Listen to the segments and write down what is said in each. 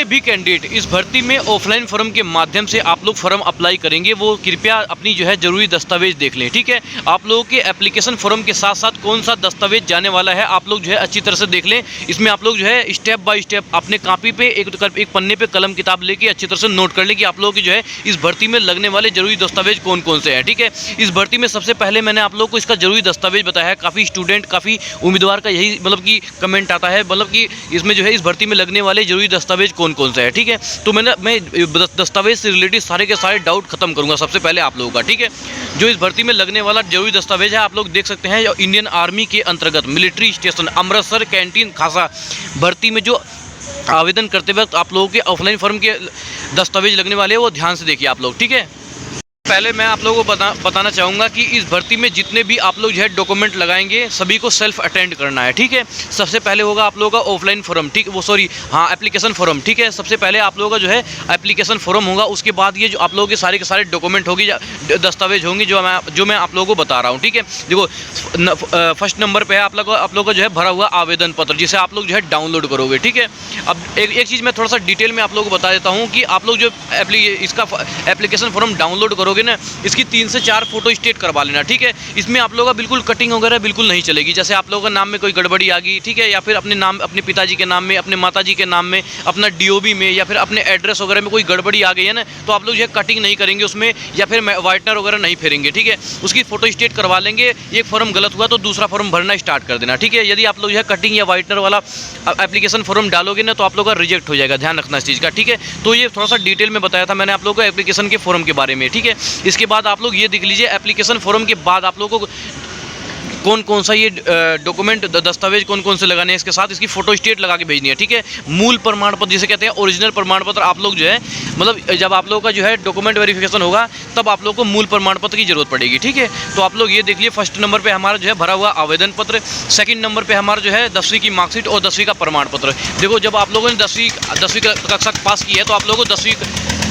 भी कैंडिडेट इस भर्ती में ऑफलाइन फॉर्म के माध्यम से आप लोग फॉर्म अप्लाई करेंगे वो कृपया अपनी जो है ज़रूरी दस्तावेज देख लें। ठीक है, आप लोगों के एप्लीकेशन फॉर्म के साथ साथ कौन सा दस्तावेज जाने वाला है आप लोग जो है अच्छी तरह से देख लें। इसमें आप लोग जो है स्टेप बाय स्टेप अपने कॉपी पे एक पन्ने पे कलम किताब लेके अच्छी तरह से नोट कर लें कि आप लोगों की जो है इस भर्ती में लगने वाले जरूरी दस्तावेज कौन कौन से हैं। ठीक है, इस भर्ती में सबसे पहले मैंने आप लोग को इसका जरूरी दस्तावेज बताया है। काफ़ी स्टूडेंट काफ़ी उम्मीदवार का यही मतलब कि कमेंट आता है, मतलब कि इसमें जो है इस भर्ती में लगने वाले जरूरी दस्तावेज कौन कौन से हैं। ठीक है, तो मैं दस्तावेज से रिलेटेड सारे के सारे डाउट खत्म करूंगा सबसे पहले आप लोगों का। ठीक है, जो इस भर्ती में लगने वाला जरूरी दस्तावेज है आप लोग देख सकते हैं, इंडियन आर्मी के अंतर्गत मिलिट्री स्टेशन अमृतसर कैंटीन खासा भर्ती में जो आवेदन करते वक्त आप लोगों के ऑफलाइन फॉर्म के दस्तावेज लगने वाले हैं वो ध्यान से देखिए आप लोग। ठीक है, पहले मैं आप लोगों को बताना चाहूँगा कि इस भर्ती में जितने भी आप लोग जो है डॉक्यूमेंट लगाएंगे सभी को सेल्फ अटेंड करना है। ठीक है, सबसे पहले होगा आप लोगों का ऑफलाइन फॉर्म, ठीक एप्लीकेशन फॉर्म। ठीक है, सबसे पहले आप लोगों का जो है एप्लीकेशन फॉर्म होगा, उसके बाद ये जो आप लोगों के सारे डॉक्यूमेंट होगी दस्तावेज होंगे जो मैं आप लोगों को बता रहा हूँ। ठीक है, देखो फर्स्ट नंबर पर है आप लोगों का जो है भरा हुआ आवेदन पत्र जिसे आप लोग जो है डाउनलोड करोगे। ठीक है, अब एक चीज़ मैं थोड़ा सा डिटेल में आप लोगों को बता देता हूँ कि आप लोग जो इसका एप्लीकेशन फॉर्म डाउनलोड करोगे ना, इसकी 3 से 4 फोटो स्टेट करवा लेना। ठीक है, इसमें आप लोगों का बिल्कुल कटिंग वगैरह बिल्कुल नहीं चलेगी। जैसे आप लोगों का नाम में कोई गड़बड़ी आ गई, ठीक है, या फिर अपने नाम अपने पिताजी के नाम में, अपने माताजी के नाम में, अपना डीओबी में या फिर अपने एड्रेस वगैरह में कोई गड़बड़ी आ गई है ना, तो आप लोग जो है कटिंग नहीं करेंगे उसमें या फिर वाइटनर वगैरह नहीं फेरेंगे। ठीक है, उसकी फोटो स्टेट करवा लेंगे। एक फॉर्म गलत हुआ तो दूसरा फॉर्म भरना स्टार्ट कर देना। ठीक है, यदि आप लोग जो है कटिंग या वाइटनर वाला एप्लीकेशन फॉर्म डालोगे ना तो आप लोग का रिजेक्ट हो जाएगा, ध्यान रखना इस चीज़ का। ठीक है, तो ये थोड़ा सा डिटेल में बताया था मैंने आप लोगों को एप्लीकेशन के फॉर्म के बारे में। ठीक है, इसके बाद आप लोग ये देख लीजिए एप्लीकेशन फॉर्म के बाद आप लोगों को कौन कौन सा ये डॉक्यूमेंट दस्तावेज कौन कौन से लगाने हैं, इसके साथ इसकी फोटो स्टेट लगा के भेजनी है। ठीक है, मूल प्रमाण पत्र जिसे कहते हैं ओरिजिनल प्रमाण पत्र आप लोग जो है मतलब जब आप लोगों का जो है डॉक्यूमेंट वेरिफिकेशन होगा तब आप लोग को मूल प्रमाण पत्र की जरूरत पड़ेगी। ठीक है, तो आप लोग ये देख लिए फर्स्ट नंबर पर हमारा जो है भरा हुआ आवेदन पत्र, सेकंड नंबर पर हमारा जो है 10वीं की मार्कशीट और 10वीं का प्रमाण पत्र। देखो जब आप लोगों ने 10वीं कक्षा पास की है तो आप लोगों को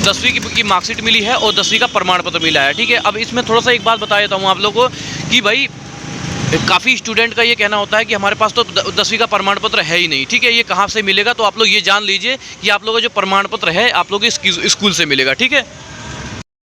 10वीं की मार्कशीट मिली है और 10वीं का प्रमाण पत्र मिला है। ठीक है, अब इसमें थोड़ा सा एक बात बता देता हूँ आप लोगों को कि भाई काफ़ी स्टूडेंट का ये कहना होता है कि हमारे पास तो 10वीं का प्रमाण पत्र है ही नहीं। ठीक है, ये कहाँ से मिलेगा, तो आप लोग ये जान लीजिए कि आप लोगों का जो प्रमाण पत्र है आप लोग स्कूल से मिलेगा। ठीक है,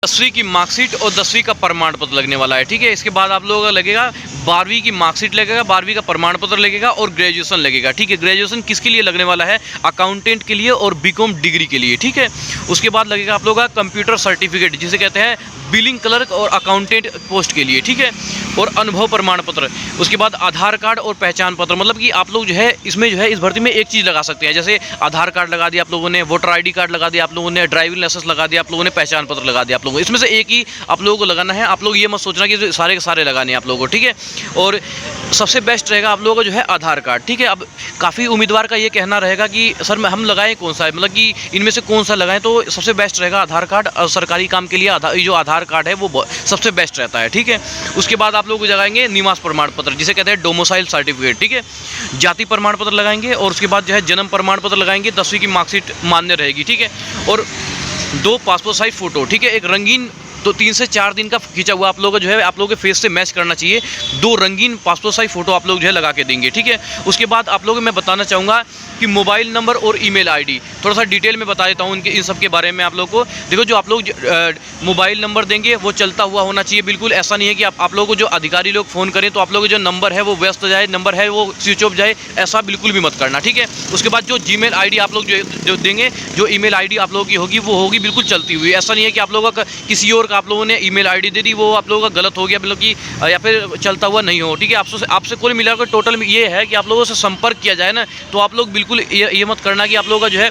10वीं की मार्कशीट और 10वीं का प्रमाण पत्र लगने वाला है। ठीक है, इसके बाद आप लोगों का लगेगा 12वीं की मार्कशीट लगेगा, 12वीं का प्रमाण पत्र लगेगा और ग्रेजुएशन लगेगा। ठीक है, ग्रेजुएशन किसके लिए लगने वाला है, अकाउंटेंट के लिए और बीकॉम डिग्री के लिए। ठीक है, उसके बाद लगेगा आप लोगों का कंप्यूटर सर्टिफिकेट जिसे कहते हैं बिलिंग क्लर्क और अकाउंटेंट पोस्ट के लिए। ठीक है, और अनुभव प्रमाण पत्र, उसके बाद आधार कार्ड और पहचान पत्र। मतलब कि आप लोग जो है इसमें जो है इस भर्ती में एक चीज़ लगा सकते हैं, जैसे आधार कार्ड लगा दिया आप लोगों ने, वोटर आईडी कार्ड लगा दिया आप लोगों ने, ड्राइविंग लाइसेंस लगा दिया आप लोगों ने, पहचान पत्र लगा दिया आप लोगों को। इसमें से एक ही आप लोगों को लगाना है। आप लोग ये मत सोचना कि सारे के सारे लगाने हैं आप लोगों को। ठीक है, और सबसे बेस्ट रहेगा आप लोगों का जो है आधार कार्ड। ठीक है, अब काफ़ी उम्मीदवार का ये कहना रहेगा कि सर हम लगाएं कौन सा है, मतलब कि इनमें से कौन सा लगाएं, तो सबसे बेस्ट रहेगा आधार कार्ड। और सरकारी काम के लिए जो आधार कार्ड है वो सबसे बेस्ट रहता है। ठीक है, उसके बाद आप लोग लगाएंगे निवास प्रमाण पत्र जिसे कहते हैं डोमिसाइल सर्टिफिकेट। ठीक है, जाति प्रमाण पत्र लगाएंगे और उसके बाद जो है जन्म प्रमाण पत्र लगाएंगे, 10वीं की मार्कशीट मान्य रहेगी। ठीक है, और 2 पासपोर्ट साइज फ़ोटो। ठीक है, एक रंगीन तो 3 से 4 दिन का खींचा हुआ आप लोगों का जो है आप लोगों के फेस से मैच करना चाहिए। 2 रंगीन पासपोर्ट साइज फ़ोटो आप लोग जो है लगा के देंगे। ठीक है, उसके बाद आप लोगों को मैं बताना चाहूँगा कि मोबाइल नंबर और ईमेल आईडी थोड़ा सा डिटेल में बता देता हूँ इन सब के बारे में आप लोगों को। देखो जो आप लोग मोबाइल नंबर देंगे वो चलता हुआ होना चाहिए, बिल्कुल ऐसा नहीं है कि आप लोगों को जो अधिकारी लोग फ़ोन करें तो आप लोगों का जो नंबर है वो व्यस्त जाए, नंबर है वो स्विच ऑफ जाए, ऐसा बिल्कुल भी मत करना। ठीक है, उसके बाद जो जीमेल आईडी आप लोग जो देंगे, जो ईमेल आईडी आप लोगों की होगी वो होगी बिल्कुल चलती हुई। ऐसा नहीं है कि आप लोगों का किसी और का आप लोगों ने ईमेल आईडी दे दी वो आप लोगों का गलत हो गया, मतलब कि या फिर चलता हुआ नहीं हो। ठीक है, आपसे कुल मिलाकर टोटल ये है कि आप लोगों से संपर्क किया जाए ना, तो आप लोग बिल्कुल ये मत करना कि आप लोगों का जो है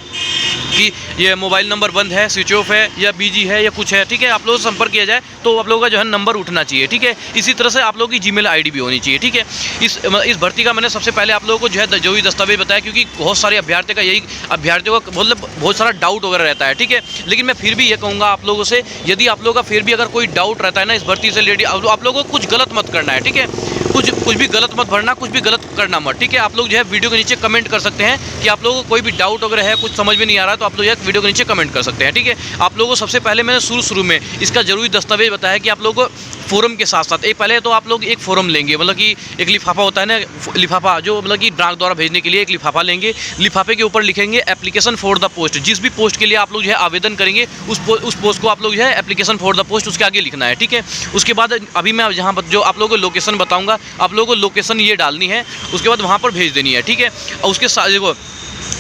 कि ये मोबाइल नंबर बंद है, स्विच ऑफ है या बिजी है या कुछ है। ठीक है, आप लोगों से संपर्क किया जाए तो आप लोगों का जो है नंबर उठना चाहिए। ठीक है, इसी तरह से आप लोगों की जीमेल आईडी भी होनी चाहिए। ठीक है, इस भर्ती का मैंने सबसे पहले आप लोगों को जो है जो भी दस्तावेज बताया, क्योंकि बहुत सारे अभ्यर्थियों का मतलब बहुत सारा डाउट वगैरह रहता है। ठीक है, लेकिन मैं फिर भी ये कहूँगा आप लोगों से, यदि आप लोगों का फिर भी अगर कोई डाउट रहता है ना इस भर्ती से रिलेटेड, आप लोगों को कुछ गलत मत करना है। ठीक है, कुछ भी गलत मत भरना, कुछ भी गलत करना मत, ठीक है। आप लोग जो है वीडियो के नीचे कमेंट कर सकते हैं कि आप लोगों को कोई भी डाउट वगैरह है, कुछ समझ में नहीं आ रहा है, तो आप लोग जो है वीडियो के नीचे कमेंट कर सकते हैं, ठीक है। आप लोगों को सबसे पहले मैंने शुरू में इसका जरूरी दस्तावेज बताया कि आप लोगों को फोरम के साथ साथ एक पहले तो आप लोग एक फोरम लेंगे, मतलब कि एक लिफाफा होता है ना, लिफाफा जो मतलब कि डाक द्वारा भेजने के लिए एक लिफाफा लेंगे। लिफाफे के ऊपर लिखेंगे एप्लीकेशन फॉर द पोस्ट। जिस भी पोस्ट के लिए आप लोग जो है आवेदन करेंगे उस पोस्ट को आप लोग जो है एप्लीकेशन फॉर द पोस्ट उसके आगे लिखना है, ठीक है। उसके बाद अभी मैं जहाँ जो आप लोगों को लोकेशन बताऊँगा, आप लोगों को लोकेशन ये डालनी है, उसके बाद वहाँ पर भेज देनी है, ठीक है। और उसके साथ देखो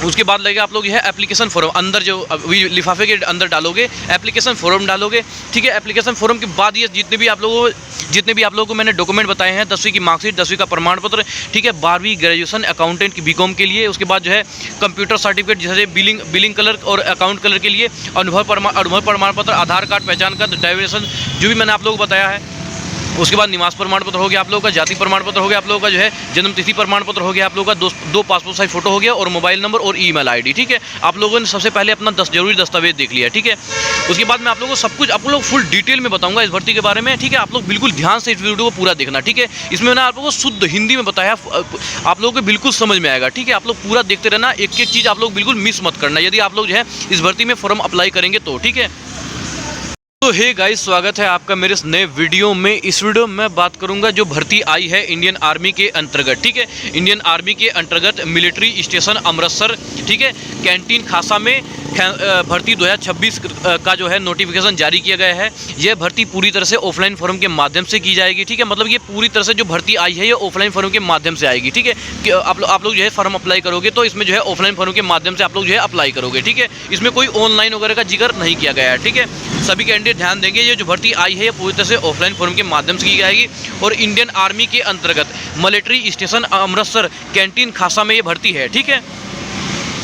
उसके बाद लगेगा आप लोग जो है एप्लीकेशन फॉर्म, अंदर जो लिफाफे के अंदर डालोगे एप्लीकेशन फॉर्म डालोगे, ठीक है। एप्लीकेशन फॉर्म के बाद ये जितने भी आप लोगों को मैंने डॉक्यूमेंट बताए हैं, 10वीं की मार्कशीट, 10वीं का प्रमाण पत्र, ठीक है, 12वीं ग्रेजुएशन अकाउंटेंट की बीकॉम के लिए, उसके बाद जो है कंप्यूटर सर्टिफिकेट जैसे बिलिंग कलर और अकाउंट कलर के लिए, अनुभव प्रमाण पत्र, आधार कार्ड, पहचान कार्ड, ड्राइविंग, जो भी मैंने आप लोगों को बताया है। उसके बाद निवास प्रमाण पत्र हो गया आप लोगों का, जाति प्रमाण पत्र हो गया आप लोगों का, जो है जन्म तिथि प्रमाण पत्र हो गया आप लोगों का, दो पासपोर्ट साइज फोटो हो गया, और मोबाइल नंबर और ईमेल आईडी, ठीक है। आप लोगों ने सबसे पहले अपना जरूरी दस्तावेज देख लिया, ठीक है। उसके बाद मैं आप लोगों को सब कुछ आप लोग फुल डिटेल में बताऊंगा इस भर्ती के बारे में, ठीक है। आप लोग बिल्कुल ध्यान से इस वीडियो को पूरा देखना, ठीक है। इसमें मैंने आप लोगों को शुद्ध हिंदी में बताया, आप लोगों को बिल्कुल समझ में आएगा, ठीक है। आप लोग पूरा देखते रहना, एक एक चीज़ आप लोग बिल्कुल मिस मत करना यदि आप लोग जो है इस भर्ती में फॉर्म अप्लाई करेंगे तो, ठीक है। तो हे गाइस, स्वागत है आपका मेरे इस नए वीडियो में। इस वीडियो में मैं बात करूंगा जो भर्ती आई है इंडियन आर्मी के अंतर्गत, ठीक है। इंडियन आर्मी के अंतर्गत मिलिट्री स्टेशन अमृतसर, ठीक है, कैंटीन खासा में भर्ती 2026 का जो है नोटिफिकेशन जारी किया गया है। यह भर्ती पूरी तरह से ऑफलाइन फॉर्म के माध्यम से की जाएगी, ठीक है। मतलब ये पूरी तरह से जो भर्ती आई है ये ऑफलाइन फॉर्म के माध्यम से आएगी, ठीक है। कि आप लोग जो है फॉर्म अप्लाई करोगे तो इसमें जो है ऑफलाइन फॉर्म के माध्यम से आप लोग जो है अप्लाई करोगे, ठीक है। इसमें कोई ऑनलाइन वगैरह का जिक्र नहीं किया गया है, ठीक है। सभी कैंडिडेट ध्यान देंगे, ये जो भर्ती आई है ये पूरी तरह से ऑफलाइन फॉर्म के माध्यम से की जाएगी और इंडियन आर्मी के अंतर्गत मिलिट्री स्टेशन अमृतसर कैंटीन खासा में ये भर्ती है, ठीक है।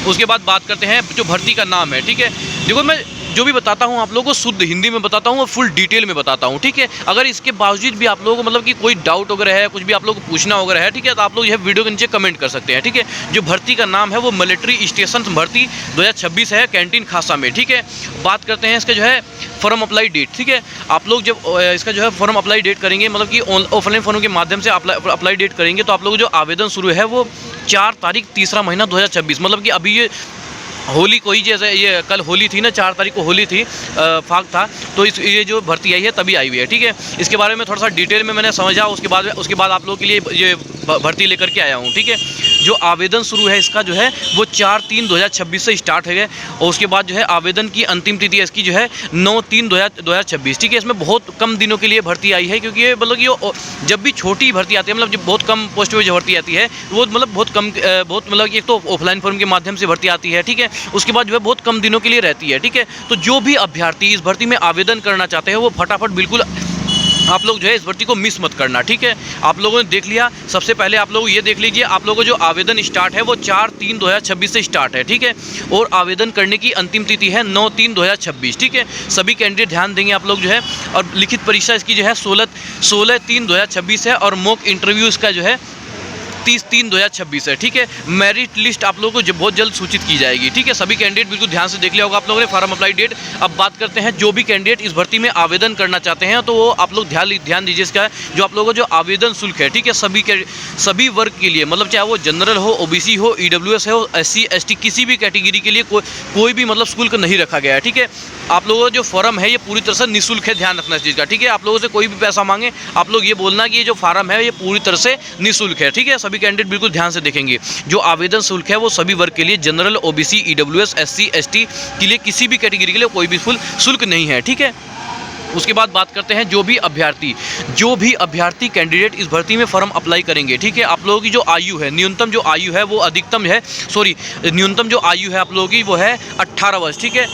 उसके बाद बात करते हैं जो भर्ती का नाम है, ठीक है। देखो मैं जो भी बताता हूँ आप लोगों को शुद्ध हिंदी में बताता हूँ और फुल डिटेल में बताता हूँ, ठीक है। अगर इसके बावजूद भी आप लोगों को मतलब कि कोई डाउट वगैरह है, कुछ भी आप लोगों को पूछना वगैरह है, ठीक है, तो आप लोग यह वीडियो के नीचे कमेंट कर सकते हैं, ठीक है। जो भर्ती का नाम है वो मिलिट्री स्टेशन भर्ती 2026 है, कैंटीन खासा में, ठीक है। बात करते हैं इसके जो है फॉर्म अप्लाई डेट, ठीक है। आप लोग जब इसका जो है फॉर्म अप्लाई डेट करेंगे, मतलब कि ऑफलाइन फॉर्म के माध्यम से अप्लाई डेट करेंगे, तो आप लोग जो आवेदन शुरू है वो 4 तारीख 3रा महीना 2026, मतलब कि अभी ये होली कोई जैसे ये कल होली थी ना, 4 तारीख को होली थी, फाग था, तो ये जो भर्ती आई है तभी आई हुई है, ठीक है। इसके बारे में थोड़ा सा डिटेल में मैंने समझा, उसके बाद आप लोगों के लिए ये भर्ती लेकर के आया हूँ, ठीक है। जो आवेदन शुरू है इसका जो है वो 4/3/2026 से स्टार्ट है और उसके बाद जो है आवेदन की अंतिम तिथि इसकी जो है 9/3/2026, ठीक है। इसमें बहुत कम दिनों के लिए भर्ती आई है, क्योंकि ये मतलब कि जब भी छोटी भर्ती आती है, मतलब जब बहुत कम पोस्ट में जो भर्ती आती है वो मतलब बहुत मतलब एक तो ऑफलाइन फॉर्म के माध्यम से भर्ती आती है, ठीक है। उसके बाद जो है बहुत कम दिनों के लिए रहती है, ठीक है। तो जो भी अभ्यर्थी इस भर्ती में आवेदन करना चाहते हैं वो फटाफट बिल्कुल आप लोग जो है इस भर्ती को मिस मत करना, ठीक है। आप लोगों ने देख लिया, सबसे पहले आप लोग ये देख लीजिए, आप लोगों को जो आवेदन स्टार्ट है वो 4/3/2026 से स्टार्ट है, ठीक है। और आवेदन करने की अंतिम तिथि है 9/3/2026, ठीक है। सभी कैंडिडेट ध्यान देंगे आप लोग जो है। और लिखित परीक्षा इसकी जो है 16/3/2026 है और मॉक इंटरव्यू इसका जो है 30/3/2026 है, ठीक है। मेरिट लिस्ट आप लोगों को बहुत जल्द सूचित की जाएगी, ठीक है। सभी कैंडिडेट बिल्कुल ध्यान से देख लिया होगा आप लोगों ने फॉर्म अप्लाई डेट। अब बात करते हैं जो भी कैंडिडेट इस भर्ती में आवेदन करना चाहते हैं तो वो आप लोग ध्यान दीजिए इसका, जो आप लोगों को जो आवेदन शुल्क है, ठीक है, सभी वर्ग के लिए, मतलब चाहे वो जनरल हो, ओबीसी हो, ईडब्ल्यूएस हो, SC ST किसी भी कैटेगरी के लिए कोई भी मतलब शुल्क नहीं रखा गया है, ठीक है। आप लोगों का जो फॉर्म है ये पूरी तरह से निःशुल्क है, ध्यान रखना इस चीज़ का, ठीक है। आप लोगों से कोई भी पैसा मांगे आप लोग ये बोलना कि ये जो फॉर्म है ये पूरी तरह से निःशुल्क है, ठीक है। सभी कैंडिडेट बिल्कुल ध्यान से देखेंगे। जो आवेदन शुल्क है वो सभी वर्ग के लिए, general, OBC, EWS, SC ST के लिए किसी भी कैटेगरी के लिए कोई भी शुल्क नहीं है, ठीक है। उसके बाद बात करते हैं जो भी अभ्यर्थी कैंडिडेट इस भर्ती में फॉर्म अप्लाई करेंगे, ठीक है। आप लोगों की जो आयु है, न्यूनतम जो आयु है वो न्यूनतम जो आयु है आप लोगों की वो है 18 वर्ष, ठीक है।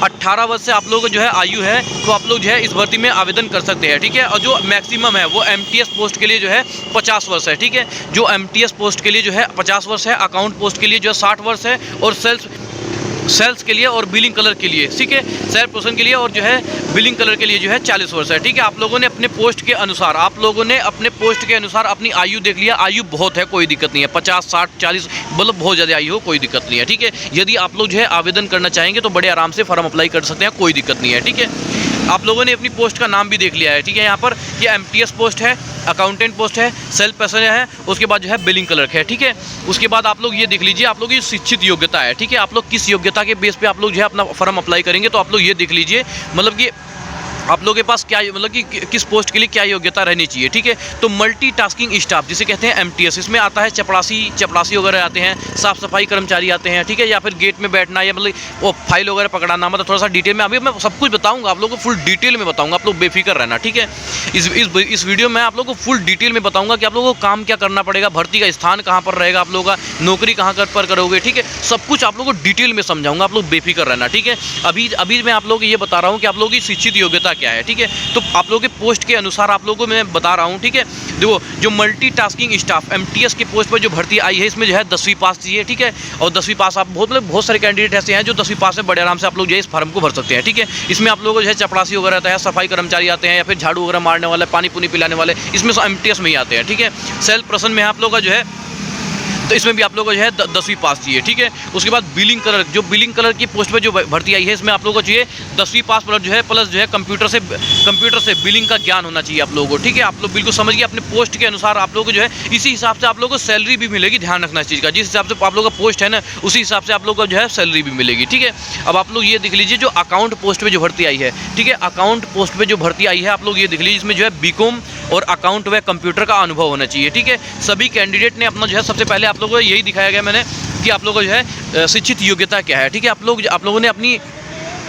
18 वर्ष से आप लोगों को जो है आयु है तो आप लोग जो है इस भर्ती में आवेदन कर सकते हैं, ठीक है। और जो मैक्सिमम है वो MTS पोस्ट के लिए जो है 50 वर्ष है, ठीक है। जो MTS पोस्ट के लिए जो है 50 वर्ष है, अकाउंट पोस्ट के लिए जो है 60 वर्ष है और सेल्स के लिए और बिलिंग कलर के लिए, ठीक है, सेल्फ पर्सन के लिए और जो है बिलिंग कलर के लिए जो है 40 वर्ष है, ठीक है। आप लोगों ने अपने पोस्ट के अनुसार अपनी आयु देख लिया, आयु बहुत है, कोई दिक्कत नहीं है, 50 60 40 मतलब बहुत ज़्यादा आयु हो, कोई दिक्कत नहीं है, ठीक है। यदि आप लोग जो है आवेदन करना चाहेंगे तो बड़े आराम से फॉर्म अप्लाई कर सकते हैं, कोई दिक्कत नहीं है, ठीक है। आप लोगों ने अपनी पोस्ट का नाम भी देख लिया है, ठीक है। यहाँ पर ये एमटीएस पोस्ट है, अकाउंटेंट पोस्ट है, सेल्फ पर्सन है, उसके बाद जो है बिलिंग क्लर्क है, ठीक है। उसके बाद आप लोग ये देख लीजिए आप लोग की शिक्षित योग्यता है, ठीक है। आप लोग किस योग्यता के बेस पे आप लोग जो है अपना फॉर्म अप्लाई करेंगे, तो आप लोग ये देख लीजिए मतलब कि आप लोगों के पास क्या मतलब कि किस पोस्ट के लिए क्या योग्यता रहनी चाहिए, ठीक है। तो मल्टीटास्किंग स्टाफ जिसे कहते हैं एमटीएस, इसमें आता है चपरासी वगैरह आते हैं, साफ सफाई कर्मचारी आते हैं, ठीक है, या फिर गेट में बैठना या मतलब वो फाइल वगैरह पकड़ाना, मतलब थोड़ा सा डिटेल में अभी मैं सब कुछ बताऊंगा, आप लोगों को फुल डिटेल में बताऊंगा, आप लोग बेफिक्र रहना, ठीक है। इस वीडियो में आप लोगों को फुल डिटेल में बताऊंगा कि आप लोगों को काम क्या करना पड़ेगा, भर्ती का स्थान कहाँ पर रहेगा, आप लोगों का नौकरी कहाँ पर करोगे, ठीक है। सब कुछ आप लोगों को डिटेल में समझाऊंगा, आप लोग बेफिक्र रहना, ठीक है। अभी मैं आप लोगों को ये बता रहा हूँ कि आप लोगों की शिक्षित योग्यता क्या है, ठीक है। तो आप लोगों के पोस्ट के अनुसार आप लोगों को मैं बता रहा हूँ, ठीक है। देखो जो मल्टीटास्किंग स्टाफ एमटीएस के पोस्ट पर जो भर्ती आई है, इसमें जो है 10वीं पास चाहिए, ठीक है। और 10वीं पास आप बहुत सारे कैंडिडेट ऐसे हैं जो 10वीं पास से बड़े आराम से आप लोग जो है इस फॉर्म को भर सकते हैं, ठीक है। इसमें आप लोगों को जो है चपरासी वगैरह आता है, सफाई कर्मचारी आते हैं, या फिर झाड़ू वगैरह मारने वाले, पानी पुनी पिलाने वाले, इसमें एमटीएस में ही आते हैं, ठीक है। सेल्फ पर्सन में आप लोगों का जो है, तो इसमें भी आप लोगों को जो है 10वीं पास चाहिए, ठीक है। उसके बाद बिलिंग क्लर्क की पोस्ट पे जो भर्ती आई है, इसमें आप लोगों को चाहिए 10वीं पास प्लस जो है कंप्यूटर से बिलिंग का ज्ञान होना चाहिए आप लोगों को, ठीक है। आप लोग बिल्कुल समझिए अपने पोस्ट के अनुसार आप लोगों को जो है इसी हिसाब से आप लोगों को सैलरी भी मिलेगी, ध्यान रखना इस चीज़ का। जिस हिसाब से आप लोगों का पोस्ट है ना, उसी हिसाब से आप लोगों को जो है सैलरी भी मिलेगी, ठीक है। अब आप लोग ये देख लीजिए जो अकाउंट पोस्ट पर जो भर्ती आई है, ठीक है, अकाउंट पोस्ट पर जो भर्ती आई है आप लोग ये देख लीजिए, इसमें जो है बीकॉम और अकाउंट व कंप्यूटर का अनुभव होना चाहिए, ठीक है। सभी कैंडिडेट ने अपना जो है सबसे पहले आप लोगों को यही दिखाया गया मैंने कि आप लोगों को जो है शिक्षित योग्यता क्या है, ठीक है। आप लोगों ने अपनी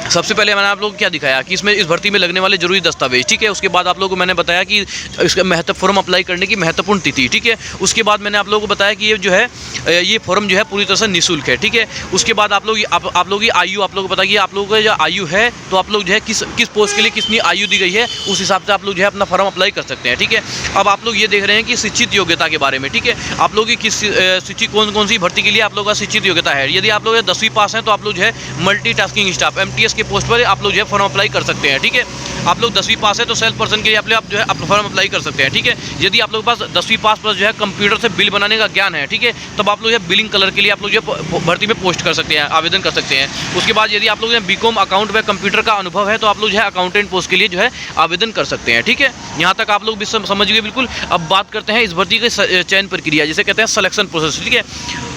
सबसे पहले मैंने आप लोगों को क्या दिखाया कि इसमें इस भर्ती में लगने वाले जरूरी दस्तावेज, ठीक है। उसके बाद आप लोगों को मैंने बताया कि इसका फॉर्म अप्लाई करने की महत्वपूर्ण तिथि, ठीक है। उसके बाद मैंने आप लोगों को बताया कि ये जो है ये फॉर्म जो है पूरी तरह से निःशुल्क है, ठीक है। उसके बाद आप लोगों की आयु आप लोगों को बताइए, आप लोगों का जो आयु है, तो आप लोग जो है किस पोस्ट के लिए कितनी आयु दी गई है, उस हिसाब से आप लोग जो है अपना फॉर्म अप्लाई कर सकते हैं, ठीक है। अब आप लोग ये देख रहे हैं कि शिक्षित योग्यता के बारे में, ठीक है। आप लोगों की किस शिक्षित कौन सी भर्ती के लिए आप लोगों का शिक्षित योग्यता है। यदि आप लोग 10वीं पास हैं तो आप लोग जो है मल्टीटास्किंग स्टाफ एमटीएस के पोस्ट पर आप लोग जो है फॉर्म अप्लाई कर सकते हैं, ठीक है। आप लोग 10वीं पास है तो सेल्फ पर्सन के लिए आप जो है अपना फॉर्म अप्लाई कर सकते हैं, ठीक है। यदि आप लोग के पास 10वीं पास प्लस जो है कंप्यूटर से बिल बनाने का ज्ञान है, ठीक है, तब आप लोग जो है बिलिंग क्लर्क के लिए आप लोग जो है भर्ती में पोस्ट कर सकते हैं, आवेदन कर सकते हैं। उसके बाद यदि आप लोग बीकॉम अकाउंट व कंप्यूटर का अनुभव है तो आप लोग जो है अकाउंटेंट पोस्ट के लिए जो है आवेदन कर सकते हैं, ठीक है। यहाँ तक आप लोग भी समझ गए बिल्कुल। अब बात करते हैं इस भर्ती की चयन प्रक्रिया जिसे कहते हैं सिलेक्शन प्रोसेस, ठीक है।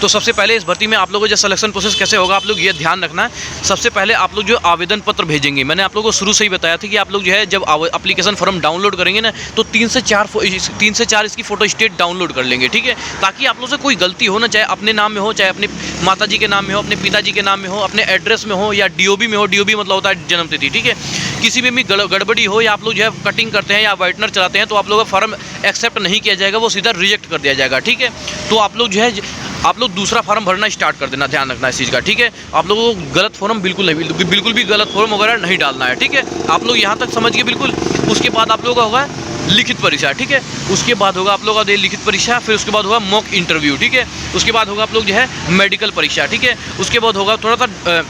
तो सबसे पहले इस भर्ती में आप लोगों को जो सिलेक्शन प्रोसेस कैसे होगा आप लोग ये ध्यान रखना है। सबसे पहले आप लोग जो आवेदन पत्र भेजेंगे, मैंने आप लोगों को शुरू से ही बताया था कि आप लोग जो है जब एप्लीकेशन फॉर्म डाउनलोड करेंगे ना, तो 3 से 4 इसकी फोटो स्टेट डाउनलोड कर लेंगे, ठीक है। ताकि आप लोग से कोई गलती हो ना, चाहे अपने नाम में हो, चाहे अपने माताजी के नाम में हो, अपने पिताजी के नाम में हो, अपने एड्रेस में हो, या डीओबी में हो। डीओबी मतलब होता है जन्मतिथि, ठीक है। किसी में भी गड़बड़ी हो, या आप लोग जो है कटिंग करते हैं या वाइटनर चलाते हैं, तो आप लोगों का फॉर्म एक्सेप्ट नहीं किया जाएगा, वो सीधा रिजेक्ट कर दिया जाएगा, ठीक है। तो आप लोग जो है आप लोग दूसरा फॉर्म भरना स्टार्ट कर देना, ध्यान रखना इस चीज़ का, ठीक है। आप लोगों को गलत फॉर्म बिल्कुल भी गलत फॉर्म वगैरह नहीं डालना है, ठीक है। आप लोग यहाँ तक समझ गए बिल्कुल। उसके बाद आप लोगों का होगा लिखित परीक्षा, ठीक है। उसके बाद होगा आप लोगों का लिखित परीक्षा, फिर उसके बाद होगा मॉक इंटरव्यू, ठीक है। उसके बाद होगा आप लोग जो है मेडिकल परीक्षा, ठीक है। उसके बाद होगा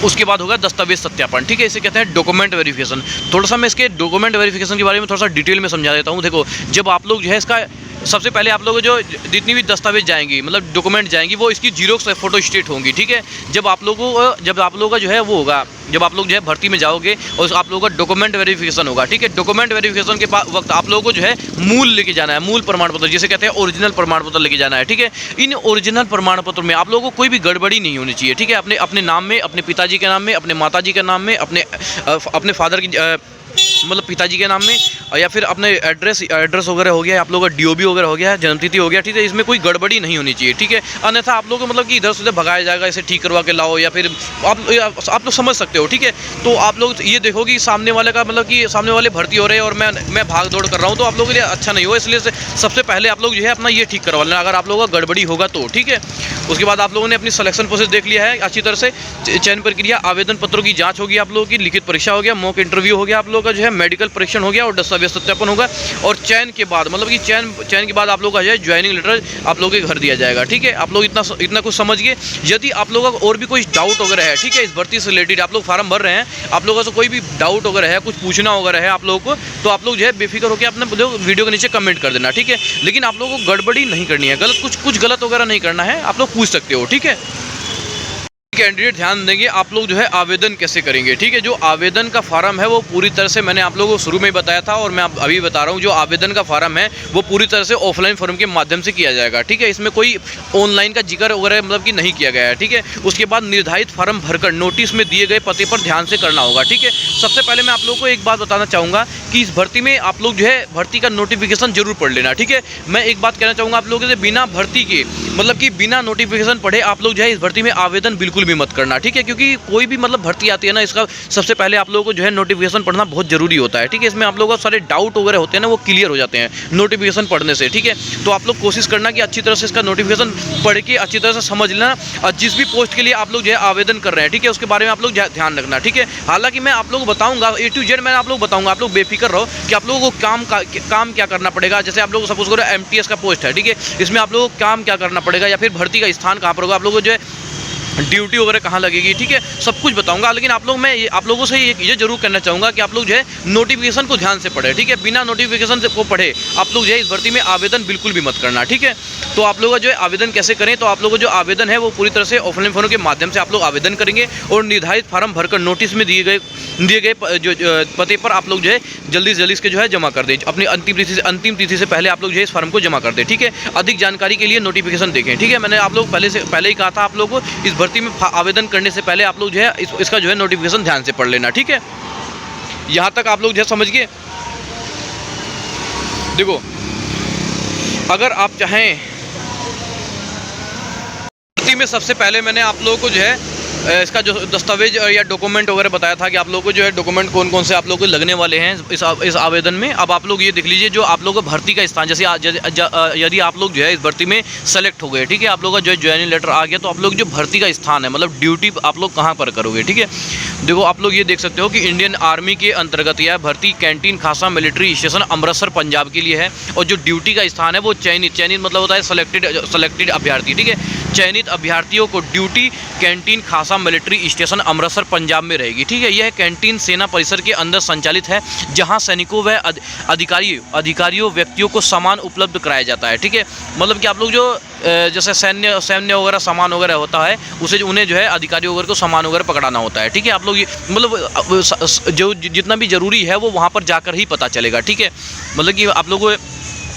उसके बाद होगा दस्तावेज सत्यापन, ठीक है। इसे कहते हैं डॉक्यूमेंट वेरिफिकेशन। थोड़ा सा मैं इसके डॉक्यूमेंट वेरिफिकेशन के बारे में थोड़ा सा डिटेल में समझा देता हूँ। देखो, जब आप लोग जो है इसका सबसे पहले आप लोग जो जितनी भी दस्तावेज जाएंगी, मतलब डॉक्यूमेंट जाएंगी, वो इसकी जीरोक्स फोटो स्टेट होंगी, ठीक है। जब आप लोगों का जो है वो होगा, जब आप लोग जो है भर्ती में जाओगे और आप लोगों का डॉक्यूमेंट वेरिफिकेशन होगा, ठीक है। डॉक्यूमेंट वेरिफिकेशन के वक्त आप लोगों को जो है मूल लेके जाना है, मूल प्रमाण पत्र जिसे कहते हैं ओरिजिनल प्रमाण पत्र लेके जाना है, ठीक है। इन ओरिजिनल प्रमाण पत्र में आप लोगों को कोई भी गड़बड़ी नहीं होनी चाहिए, ठीक है। अपने नाम में, अपने पिताजी के नाम में, अपने माताजी के नाम में, अपने फादर की मतलब पिताजी के नाम में, या फिर अपने एड्रेस वगैरह हो गया, आप लोगों का डीओबी वगैरह हो गया, जन्मतिथि हो गया, ठीक है। इसमें कोई गड़बड़ी नहीं होनी चाहिए, ठीक है। अन्यथा आप लोगों को मतलब कि इधर से उधर भगाया जाएगा, इसे ठीक करवा के लाओ, या फिर आप लोग समझ सकते हो, ठीक है। तो आप लोग ये देखो कि सामने वाले का मतलब कि सामने वाले भर्ती हो रहे हैं और मैं भाग दौड़ कर रहा हूँ, तो आप लोगों के लिए अच्छा नहीं हो। इसलिए सबसे पहले आप लोग जो है अपना ये ठीक करवा लेना, अगर आप लोगों का गड़बड़ी होगा तो, ठीक है। उसके बाद आप लोगों ने अपनी सिलेक्शन प्रोसेस देख लिया है अच्छी तरह से। चयन प्रक्रिया, आवेदन पत्रों की जाँच होगी आप लोगों की, लिखित परीक्षा हो गया, मॉक इंटरव्यू हो गया, आप लोगों का जो है मेडिकल परीक्षण हो गया, और दस्तावेज सत्यापन होगा। और चयन के बाद मतलब कि चयन के बाद आप लोगों का जो है ज्वाइनिंग लेटर आप लोगों के घर दिया जाएगा, ठीक है। आप लोग इतना कुछ समझ गए। यदि आप लोगों का और भी कोई डाउट वगैरह है, ठीक है, इस भर्ती से रिलेटेड आप लोग फॉर्म भर रहे हैं, आप लोगों से कोई भी डाउट वगैरह है, कुछ पूछना वगैरह है आप लोगों को, तो आप लोग जो है बेफिक्र होकर अपने वीडियो के नीचे कमेंट कर देना, ठीक है। लेकिन आप लोगों को गड़बड़ी नहीं करनी है, कुछ गलत वगैरह नहीं करना है, आप लोग पूछ सकते हो, ठीक है। कैंडिडेट ध्यान देंगे, आप लोग जो है आवेदन कैसे करेंगे। ठीक है, जो आवेदन का फार्म है वो पूरी तरह से मैंने आप लोगों को शुरू में ही बताया था और मैं अभी बता रहा हूँ, जो आवेदन का फार्म है वो पूरी तरह से ऑफलाइन फॉर्म के माध्यम से किया जाएगा। ठीक है, इसमें कोई ऑनलाइन का जिक्र वगैरह मतलब कि नहीं किया गया है। ठीक है, उसके बाद निर्धारित फार्म भरकर नोटिस में दिए गए पते पर ध्यान से करना होगा। ठीक है, सबसे पहले मैं आप लोगों को एक बात बताना चाहूँगा कि इस भर्ती में आप लोग जो है भर्ती का नोटिफिकेशन जरूर पढ़ लेना। ठीक है, मैं एक बात कहना चाहूँगा आप लोगों से, बिना भर्ती के मतलब कि बिना नोटिफिकेशन पढ़े आप लोग जो है इस भर्ती में आवेदन बिल्कुल भी मत करना। ठीक है, क्योंकि कोई भी मतलब भर्ती आती है ना, इसका सबसे पहले आप लोगों को जो है नोटिफिकेशन पढ़ना बहुत जरूरी होता है। ठीक है, इसमें आप लोगों को सारे डाउट वगैरह होते हैं ना, वो क्लियर हो जाते हैं नोटिफिकेशन पढ़ने से। ठीक है, तो आप लोग कोशिश करना कि अच्छी तरह से इसका नोटिफिकेशन पढ़ के अच्छी तरह से समझ लेना, और जिस भी पोस्ट के लिए आप लोग जो है आवेदन कर रहे हैं, ठीक है, उसके बारे में आप लोग ध्यान रखना। ठीक है, हालांकि मैं आप लोग को बताऊंगा A to Z, मैं आप लोग बताऊंगा, आप लोग बेफिक्र रहो कि आप लोगों को काम क्या करना पड़ेगा। जैसे आप लोग सपोज करो MTS का पोस्ट है, ठीक है, इसमें आप लोगों को काम क्या करना पड़ेगा, या फिर भर्ती का स्थान कहाँ पर होगा, आप लोगों को जो है ड्यूटी वगैरह कहाँ लगेगी। ठीक है, सब कुछ बताऊंगा। लेकिन मैं आप लोगों से ये जरूर कहना चाहूँगा कि आप लोग जो है नोटिफिकेशन को ध्यान से पढ़े। ठीक है, बिना नोटिफिकेशन को पढ़े आप लोग जो है इस भर्ती में आवेदन बिल्कुल भी मत करना। ठीक है, तो आप लोग जो है आवेदन कैसे करें, तो आप लोगों को जो आवेदन है वो पूरी तरह से ऑफलाइन फॉर्म के माध्यम से आप लोग आवेदन करेंगे और निर्धारित फार्म भरकर नोटिस में दिए गए जो पते पर आप लोग जो है जल्दी से जल्दी इसके जो है जमा कर दें। अपनी अंतिम तिथि से पहले आप लोग जो है इस फार्म को जमा कर दें। ठीक है, अधिक जानकारी के लिए नोटिफिकेशन देखें। ठीक है, मैंने आप लोग पहले ही कहा था, आप लोग को इस भर्ती में आवेदन करने से पहले आप लोग जो है इसका जो है नोटिफिकेशन ध्यान से पढ़ लेना। ठीक है, यहाँ तक आप लोग जो है समझ गए। देखो, अगर आप चाहें भर्ती में, सबसे पहले मैंने आप लोगों को जो है इसका जो दस्तावेज या डॉक्यूमेंट वगैरह बताया था कि आप लोगों को जो है डॉक्यूमेंट कौन कौन से आप लोगों को लगने वाले हैं इस आवेदन में। अब आप लोग ये देख लीजिए, जो आप लोगों को भर्ती का स्थान, जैसे यदि आप लोग जो है इस भर्ती में सेलेक्ट हो गए, ठीक है, आप लोगों का जो है ज्वाइनिंग लेटर आ गया, तो आप लोग जो भर्ती का स्थान है मतलब ड्यूटी आप लोग कहाँ पर करोगे। ठीक है, देखो आप लोग ये देख सकते हो कि इंडियन आर्मी के अंतर्गत यह भर्ती कैंटीन खासा मिलिट्री स्टेशन अमृतसर पंजाब के लिए है, और जो ड्यूटी का स्थान है वो चयनित मतलब होता है सेलेक्टेड अभ्यर्थी। ठीक है, चयनित अभ्यर्थियों को ड्यूटी कैंटीन खासा मिलिट्री स्टेशन अमृतसर पंजाब में रहेगी। ठीक है, यह कैंटीन सेना परिसर के अंदर संचालित है, जहां सैनिकों व अधिकारियों व्यक्तियों को सामान उपलब्ध कराया जाता है। ठीक है, मतलब कि आप लोग जो जैसे सैन्य वगैरह सामान वगैरह होता है, उसे उन्हें जो है अधिकारियों वगैरह को सामान वगैरह पकड़ाना होता है। ठीक है, आप लोग ये मतलब जो जितना भी ज़रूरी है वो वहाँ पर जाकर ही पता चलेगा। ठीक है, मतलब कि आप लोगों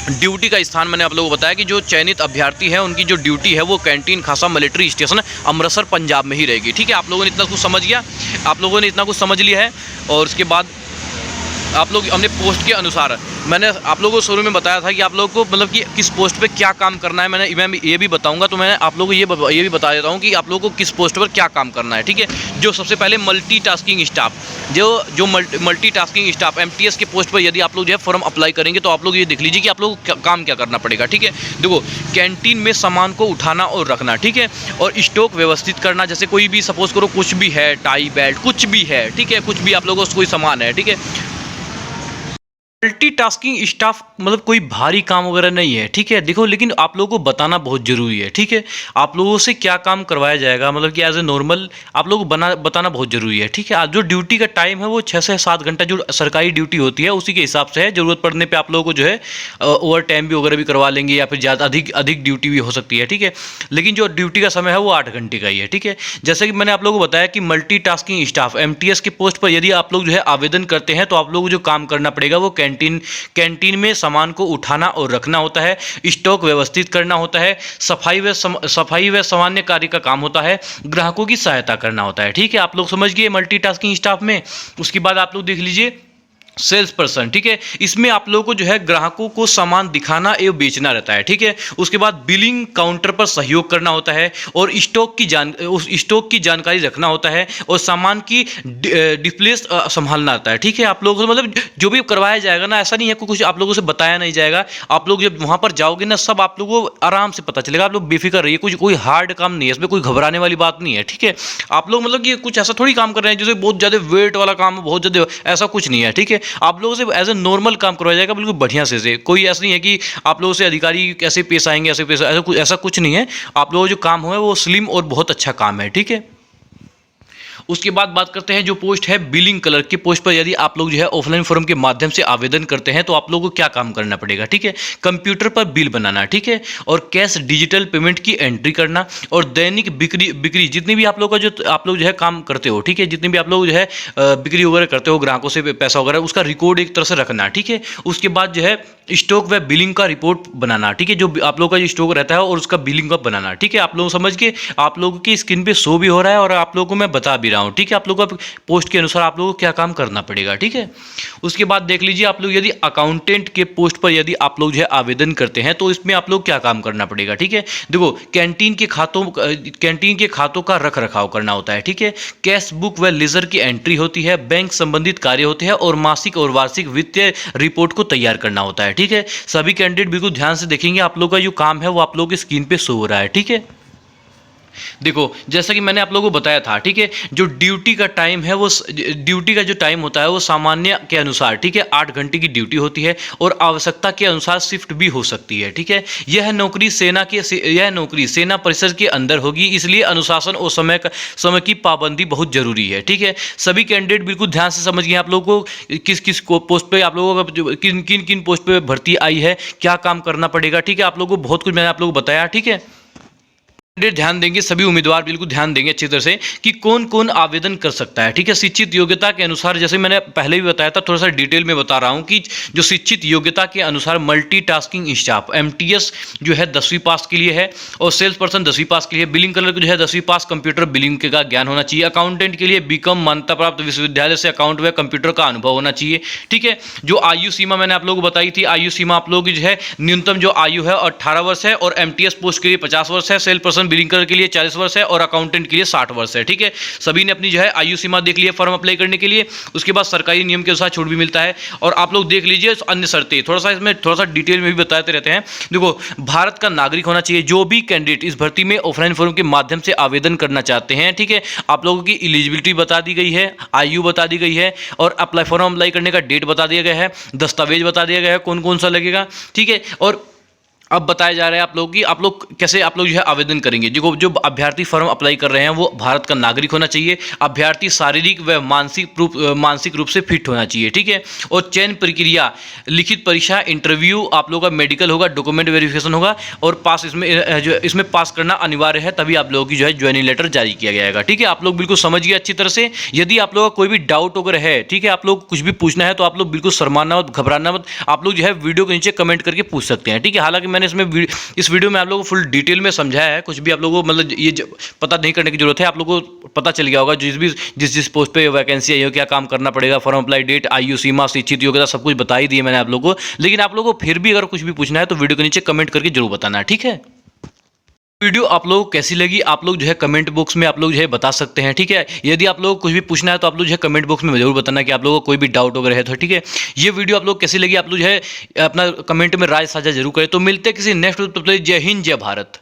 ड्यूटी का स्थान मैंने आप लोगों को बताया कि जो चयनित अभ्यर्थी है उनकी जो ड्यूटी है वो कैंटीन खासा मिलिट्री स्टेशन अमृतसर पंजाब में ही रहेगी। ठीक है, आप लोगों ने इतना कुछ समझ लिया, आप लोगों ने इतना कुछ समझ लिया है। और उसके बाद आप लोग अपने पोस्ट के अनुसार, मैंने आप लोगों को शुरू में बताया था कि आप लोगों को मतलब कि किस पोस्ट पे क्या काम करना है, मैं ये भी बताऊंगा। तो मैं आप लोगों को ये भी बता देता हूँ कि आप लोगों को किस पोस्ट पर क्या काम करना है। ठीक है, जो सबसे पहले मल्टीटास्किंग स्टाफ, जो मल्टीटास्किंग स्टाफ MTS के पोस्ट पर यदि आप लोग जो है फॉर्म अप्लाई करेंगे, तो आप लोग ये देख लीजिए कि आप लोग को काम क्या करना पड़ेगा। ठीक है, देखो, कैंटीन में सामान को उठाना और रखना, ठीक है, और स्टॉक व्यवस्थित करना। जैसे कोई भी सपोज करो कुछ भी है, टाई बेल्ट कुछ भी है, ठीक है, कुछ भी आप लोगों को कोई सामान है, ठीक है। मल्टीटास्किंग स्टाफ मतलब कोई भारी काम वगैरह नहीं है। ठीक है, देखो, लेकिन आप लोगों को बताना बहुत ज़रूरी है। ठीक है, आप लोगों से क्या काम करवाया जाएगा मतलब कि एज ए नॉर्मल आप लोगों को बताना बहुत ज़रूरी है। ठीक है, जो ड्यूटी का टाइम है वो 6 से 7 घंटा जो सरकारी ड्यूटी होती है उसी के हिसाब से है। ज़रूरत पड़ने पर आप लोगों को जो है ओवर टाइम भी वगैरह भी करवा लेंगे, या फिर ज़्यादा अधिक ड्यूटी भी हो सकती है। ठीक है, लेकिन जो ड्यूटी का समय है वो 8 घंटे का ही है। ठीक है, जैसे कि मैंने आप लोगों को बताया कि मल्टीटास्किंग स्टाफ MTS के पोस्ट पर यदि आप लोग जो है आवेदन करते हैं, तो आप लोगों को जो काम करना पड़ेगा वो कैंटीन में सामान को उठाना और रखना होता है, स्टॉक व्यवस्थित करना होता है, सफाई व सामान्य कार्य का काम होता है, ग्राहकों की सहायता करना होता है। ठीक है, आप लोग समझ गए मल्टीटास्किंग स्टाफ में। उसके बाद आप लोग देख लीजिए सेल्स पर्सन। ठीक है, इसमें आप लोगों को जो है ग्राहकों को सामान दिखाना एवं बेचना रहता है। ठीक है, उसके बाद बिलिंग काउंटर पर सहयोग करना होता है, और स्टॉक की जानकारी रखना होता है, और सामान की डिस्प्ले संभालना आता है। ठीक है, आप लोगों को मतलब जो भी करवाया जाएगा ना, ऐसा नहीं है कुछ आप लोगों से बताया नहीं जाएगा। आप लोग जब वहाँ पर जाओगे ना, सब आप लोगों को आराम से पता चलेगा। आप लोग बेफिक्र रहिए, कोई हार्ड काम नहीं है इसमें, कोई घबराने वाली बात नहीं है। ठीक है, आप लोग मतलब कि कुछ ऐसा थोड़ी काम कर रहे हैं जैसे बहुत ज़्यादा वेट वाला काम है, बहुत ज़्यादा, ऐसा कुछ नहीं है। ठीक है, आप लोगों से एज ए नॉर्मल काम करवाया जाएगा, बिल्कुल बढ़िया से। कोई ऐसा नहीं है कि आप लोगों से अधिकारी कैसे पेश आएंगे, ऐसा कुछ नहीं है। आप लोगों को जो काम हो है वो स्लिम और बहुत अच्छा काम है। ठीक है, उसके बाद बात करते हैं जो पोस्ट है बिलिंग क्लर्क की पोस्ट पर यदि आप लोग जो है ऑफलाइन फॉर्म के माध्यम से आवेदन करते हैं तो आप लोगों को क्या काम करना पड़ेगा, ठीक है। कंप्यूटर पर बिल बनाना, ठीक है, और कैश डिजिटल पेमेंट की एंट्री करना, और दैनिक बिक्री जितनी भी आप लोग का जो आप लोग जो है काम करते हो, ठीक है, जितनी भी आप लोग जो है बिक्री वगैरह करते हो ग्राहकों से पैसा वगैरह, उसका रिकॉर्ड एक तरह से रखना, ठीक है। उसके बाद जो है स्टॉक व बिलिंग का रिपोर्ट बनाना, ठीक है, जो आप लोग का जो स्टॉक रहता है और उसका बिलिंग का बनाना, ठीक है। आप लोग समझ के आप लोगों की स्क्रीन पे शो भी हो रहा है और आप लोगों को मैं बता भी रहा हूँ, ठीक है। आप लोगों का पोस्ट के अनुसार आप लोगों को क्या काम करना पड़ेगा, ठीक है। उसके बाद देख लीजिए आप लोग यदि अकाउंटेंट के पोस्ट पर यदि आप लोग जो है आवेदन करते हैं तो इसमें आप लोग क्या काम करना पड़ेगा, ठीक है। देखो कैंटीन के खातों का रख रखाव करना होता है, ठीक है। कैश बुक व लेजर की एंट्री होती है, बैंक संबंधित कार्य होते हैं और मासिक और वार्षिक वित्तीय रिपोर्ट को तैयार करना होता है, ठीक है। सभी कैंडिडेट बिल्कुल ध्यान से देखेंगे, आप लोग का जो काम है वो आप लोगों की स्क्रीन पे शो हो रहा है, ठीक है। देखो जैसा कि मैंने आप लोगों को बताया था, ठीक है, जो ड्यूटी का टाइम है वो ड्यूटी का जो टाइम होता है वो सामान्य के अनुसार, ठीक है, 8 घंटे की ड्यूटी होती है और आवश्यकता के अनुसार शिफ्ट भी हो सकती है, ठीक है। यह नौकरी सेना परिसर के अंदर होगी, इसलिए अनुशासन और समय की पाबंदी बहुत जरूरी है, ठीक है। सभी कैंडिडेट बिल्कुल ध्यान से समझिए आप लोगों को किस किस पोस्ट पे आप लोगों का किन किन किन पोस्ट पे भर्ती आई है, क्या काम करना पड़ेगा, ठीक है। आप लोगों को बहुत कुछ मैंने आप लोगों को बताया, ठीक है। ध्यान देंगे, सभी उम्मीदवार बिल्कुल ध्यान देंगे अच्छी तरह से कि कौन कौन आवेदन कर सकता है, ठीक है। शिक्षित योग्यता के अनुसार, जैसे मैंने पहले भी बताया था, थोड़ा सा डिटेल में बता रहा हूं कि जो शिक्षित योग्यता के अनुसार मल्टीटास्किंग स्टाफ MTS जो है 10वीं पास के लिए है और सेल्स पर्सन 10वीं पास के लिए, बिलिंग क्लर्क जो है 10वीं पास कंप्यूटर बिलिंग का ज्ञान होना चाहिए, अकाउंटेंट के लिए BCom मान्यता प्राप्त विश्वविद्यालय से अकाउंट व कंप्यूटर का अनुभव होना चाहिए, ठीक है। जो आयु सीमा मैंने आप लोगों को बताई थी, आयु सीमा आप लोगों की जो है न्यूनतम जो आयु है 18 वर्ष है और MTS पोस्ट के लिए 50 वर्ष है, सेल्स पर्सन बिलिंग क्लर्क के लिए 40 वर्ष है और अकाउंटेंट के लिए 60 वर्ष है, ठीक है। सभी ने अपनी जो है आयु सीमा देख ली है फॉर्म अप्लाई करने के लिए। उसके बाद सरकारी नियम के अनुसार छूट भी मिलता है और आप लोग देख लीजिए अन्य शर्तें, थोड़ा सा इसमें थोड़ा सा डिटेल में भी बताते रहते हैं। देखो भारत का नागरिक होना चाहिए, जो भी कैंडिडेट इस भर्ती में ऑफलाइन फॉर्म के माध्यम से आवेदन करना चाहते हैं, ठीक है। आप लोगों की एलिजिबिलिटी बता दी गई है, आयु बता दी गई है और फॉर्म अप्लाई करने का डेट बता दिया गया है, दस्तावेज बता दिया गया है कौन कौन सा लगेगा, ठीक है। और अब बताया जा रहा है आप लोग कि आप लोग कैसे आप लोग जो है आवेदन करेंगे। जो अभ्यर्थी फॉर्म अप्लाई कर रहे हैं वो भारत का नागरिक होना चाहिए, अभ्यर्थी शारीरिक व मानसिक रूप से फिट होना चाहिए, ठीक है। और चयन प्रक्रिया लिखित परीक्षा, इंटरव्यू, आप लोग का मेडिकल होगा, डॉक्यूमेंट वेरिफिकेशन होगा और पास इसमें पास करना अनिवार्य है, तभी आप लोगों की जो है ज्वाइनिंग लेटर जारी किया जाएगा, ठीक है। आप लोग बिल्कुल समझिए अच्छी तरह से। यदि आप लोगों का कोई भी डाउट वगैरह है, ठीक है, आप लोग कुछ भी पूछना है तो आप लोग बिल्कुल शर्माना मत, घबराना मत, आप लोग जो है वीडियो के नीचे कमेंट करके पूछ सकते हैं, ठीक है। हालांकि मैंने इस वीडियो में आप लोगों को फुल डिटेल में समझाया है, कुछ भी आप लोगों को मतलब ये पता नहीं करने की जरूरत है, आप लोगों को पता चल गया होगा जिस पोस्ट पे वैकेंसी आई हो, क्या काम करना पड़ेगा, फॉर्म अप्लाई डेट, आयु सीमा, शिक्षित योग्यता, सब कुछ बता ही दिए मैंने आप लोगों को। लेकिन आप लोगों को फिर भी अगर कुछ भी पूछना है तो वीडियो के नीचे कमेंट करके जरूर बताना, ठीक है। वीडियो आप लोगों को कैसी लगी आप लोग जो है कमेंट बॉक्स में आप लोग जो है बता सकते हैं, ठीक है। यदि आप लोगों को कुछ भी पूछना है तो आप लोग जो है कमेंट बॉक्स में जरूर बताना कि आप लोगों को कोई भी डाउट वगैरह है तो, ठीक है। ये वीडियो आप लोग कैसी लगी आप लोग जो है अपना कमेंट में राय साझा जरूर करें। तो मिलते हैं किसी नेक्स्ट। जय हिंद, जय भारत।